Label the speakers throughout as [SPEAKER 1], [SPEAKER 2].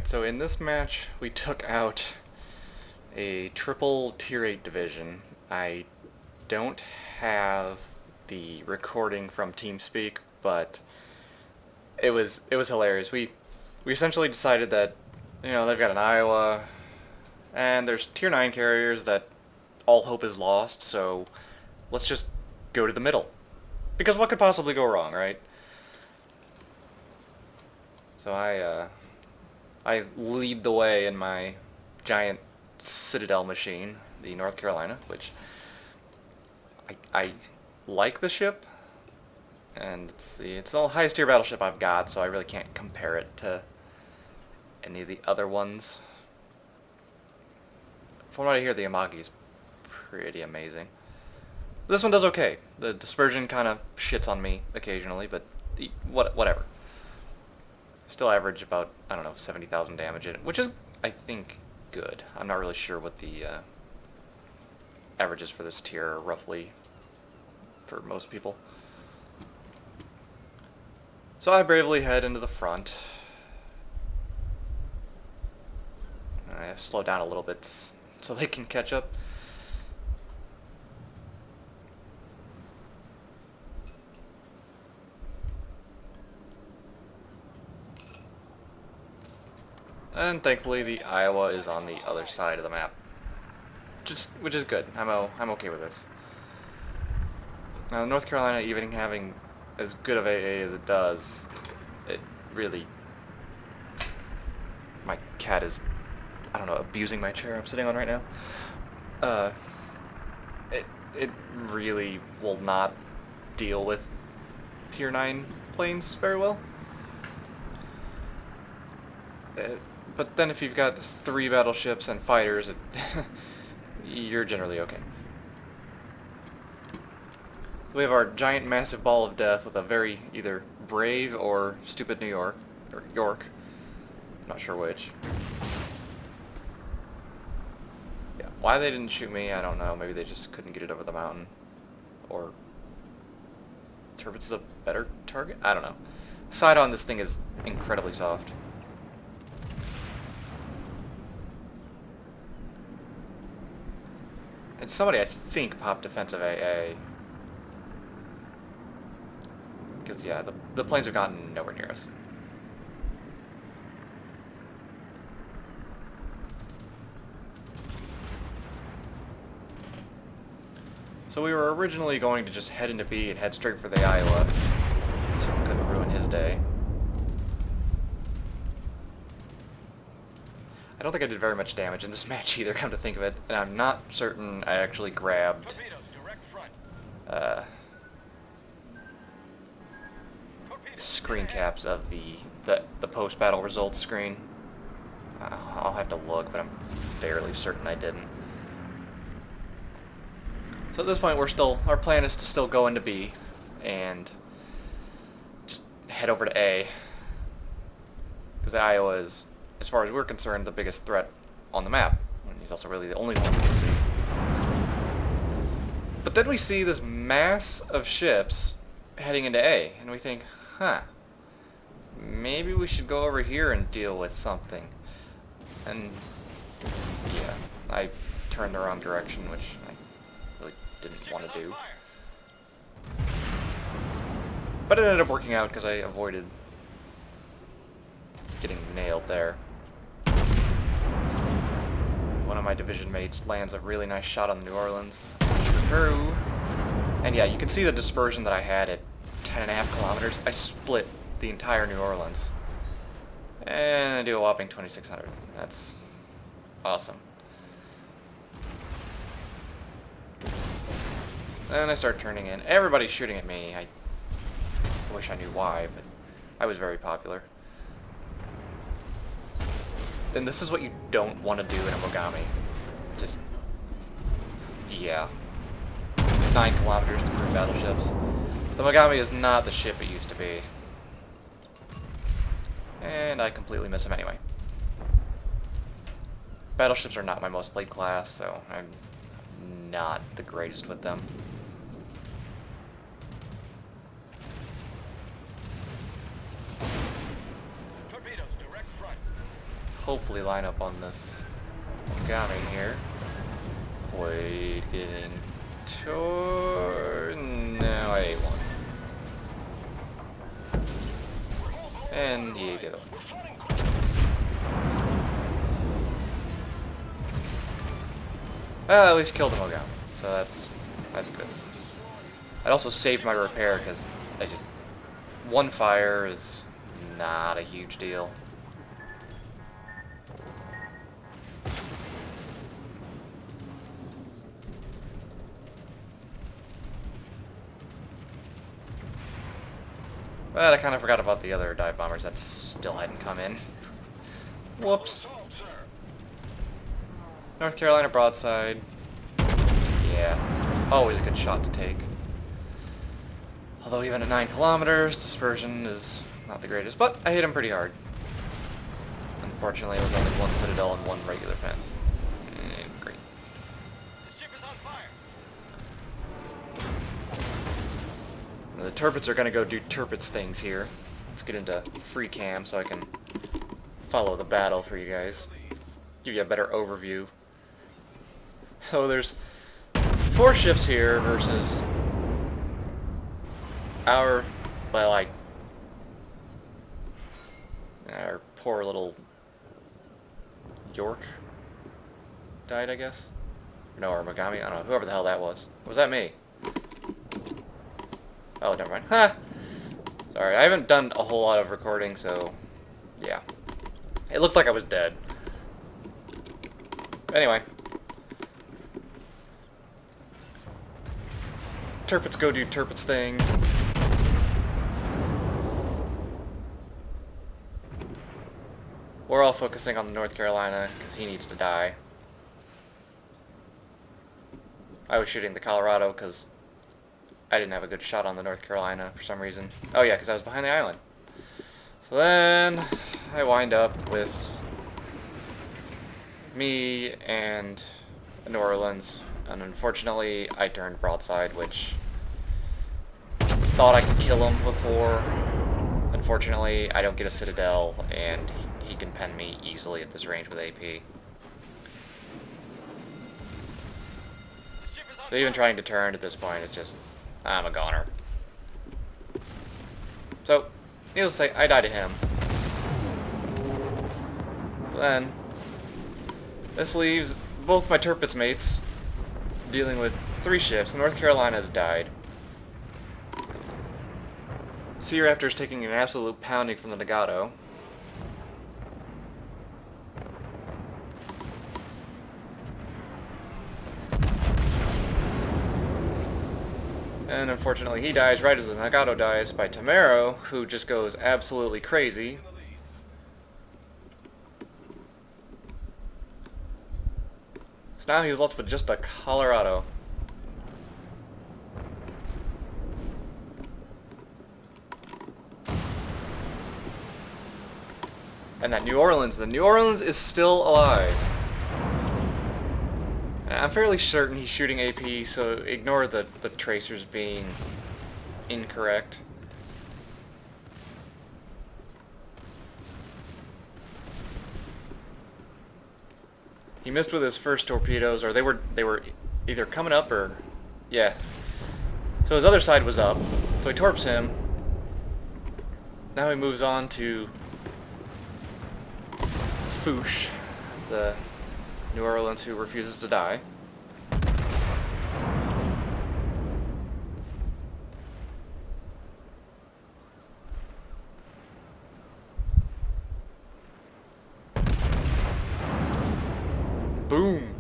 [SPEAKER 1] Alright, so in this match, we took out a triple tier 8 division. I don't have the recording from TeamSpeak, but it was hilarious. We essentially decided that, they've got an Iowa, and there's tier 9 carriers that all hope is lost, so let's just go to the middle. Because what could possibly go wrong, right? So I lead the way in my giant Citadel machine, the North Carolina, which I like the ship, and it's the highest tier battleship I've got, so I really can't compare it to any of the other ones. From what I hear, the Amagi's pretty amazing. This one does okay. The dispersion kind of shits on me occasionally, but whatever. Still average about, I don't know, 70,000 damage in it, which is, I think, good. I'm not really sure what the averages for this tier are roughly for most people. So I bravely head into the front. I slow down a little bit so they can catch up. And thankfully the Iowa is on the other side of the map. Which is good. I'm okay with this. Now North Carolina, even having as good of AA as it does, it really... My cat is, I don't know, abusing my chair I'm sitting on right now. It really will not deal with tier 9 planes very well. But then if you've got 3 battleships and fighters, you're generally okay. We have our giant massive ball of death with a very either brave or stupid New York, or York, not sure which. Yeah, why they didn't shoot me, I don't know. Maybe they just couldn't get it over the mountain. Or Turbot's is a better target? I don't know. Side on this thing is incredibly soft. And somebody, I think, popped defensive AA. Because, yeah, the planes have gotten nowhere near us. So we were originally going to just head into B and head straight for the Iowa. So we couldn't ruin his day. I don't think I did very much damage in this match either, come to think of it, and I'm not certain I actually grabbed screen caps of the post-battle results screen. I'll have to look, but I'm fairly certain I didn't. So at this point, our plan is to still go into B and just head over to A, because Iowa is, as far as we're concerned, the biggest threat on the map. And he's also really the only one we can see. But then we see this mass of ships heading into A, and we think, huh, maybe we should go over here and deal with something. And yeah, I turned the wrong direction, which I really didn't want to do. But it ended up working out because I avoided getting nailed there. One of my division mates lands a really nice shot on New Orleans. True. And yeah, you can see the dispersion that I had at 10.5 kilometers. I split the entire New Orleans. And I do a whopping 2,600. That's awesome. Then I start turning in. Everybody's shooting at me. I wish I knew why, but I was very popular. And this is what you don't want to do in a Mogami. Just, yeah. 9 kilometers to 3 battleships. The Mogami is not the ship it used to be. And I completely miss him anyway. Battleships are not my most played class, so I'm not the greatest with them. hopefully line up on this Mogami here. Avoid getting toward... No, I ate one. And he ate the other one. Well, at least killed the Mogami, so that's good. I also saved my repair because one fire is not a huge deal. But I kind of forgot about the other dive bombers that still hadn't come in. Whoops. North Carolina broadside. Yeah, always a good shot to take. Although even at 9 kilometers, dispersion is not the greatest, but I hit him pretty hard. Unfortunately, it was only one citadel and one regular pen. Great.
[SPEAKER 2] The ship is on fire.
[SPEAKER 1] The Turpits are gonna go do Turpits things here. Let's get into free cam so I can follow the battle for you guys. Give you a better overview. So there's 4 ships here versus our, well, like, our poor little York died, I guess. No, or Mogami, I don't know, whoever the hell that was. Was that me? Oh, never mind. Ha! Sorry, I haven't done a whole lot of recording, so yeah. It looked like I was dead. Anyway. Turpits go do Turpits things. We're all focusing on the North Carolina because he needs to die. I was shooting the Colorado because I didn't have a good shot on the North Carolina for some reason. Oh yeah, because I was behind the island. So then I wind up with me and New Orleans, and unfortunately I turned broadside, which thought I could kill him before. Unfortunately, I don't get a citadel, and he can pen me easily at this range with AP. So even trying to turn at this point, it's just, I'm a goner. So, needless to say, I die to him. So then, this leaves both my Turpits mates dealing with 3 ships. North Carolina has died. Sea Raptor's taking an absolute pounding from the Nagato. And unfortunately he dies right as the Nagato dies by Tamaro, who just goes absolutely crazy. So now he's left with just a Colorado. And that New Orleans, the New Orleans is still alive. I'm fairly certain he's shooting AP, so ignore the tracers being incorrect. He missed with his first torpedoes, or they were either coming up or, yeah. So his other side was up, so he torps him. Now he moves on to Fouche, the New Orleans who refuses to die. Boom!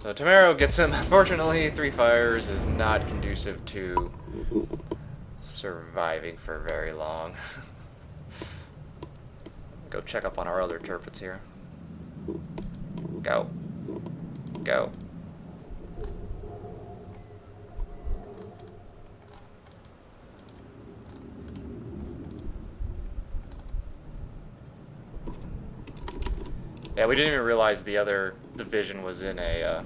[SPEAKER 1] So Tamaro gets him. Unfortunately, 3 fires is not conducive to surviving for very long. Go check up on our other Turpits here. Go. Go. Yeah, we didn't even realize the other division was in a,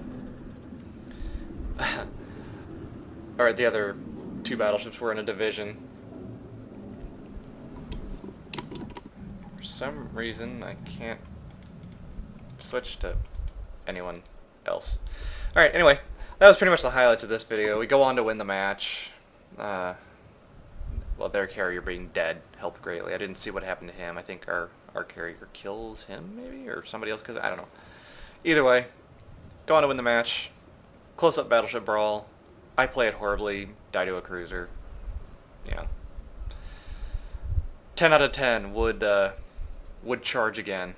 [SPEAKER 1] or the other 2 battleships were in a division. For some reason I can't switch to anyone else. Alright, anyway, that was pretty much the highlights of this video. We go on to win the match. Well, their carrier being dead helped greatly. I didn't see what happened to him. I think our carrier kills him, maybe? Or somebody else, because I don't know. Either way, go on to win the match. Close-up battleship brawl. I play it horribly. Die to a cruiser. Yeah. 10 out of 10 would charge again.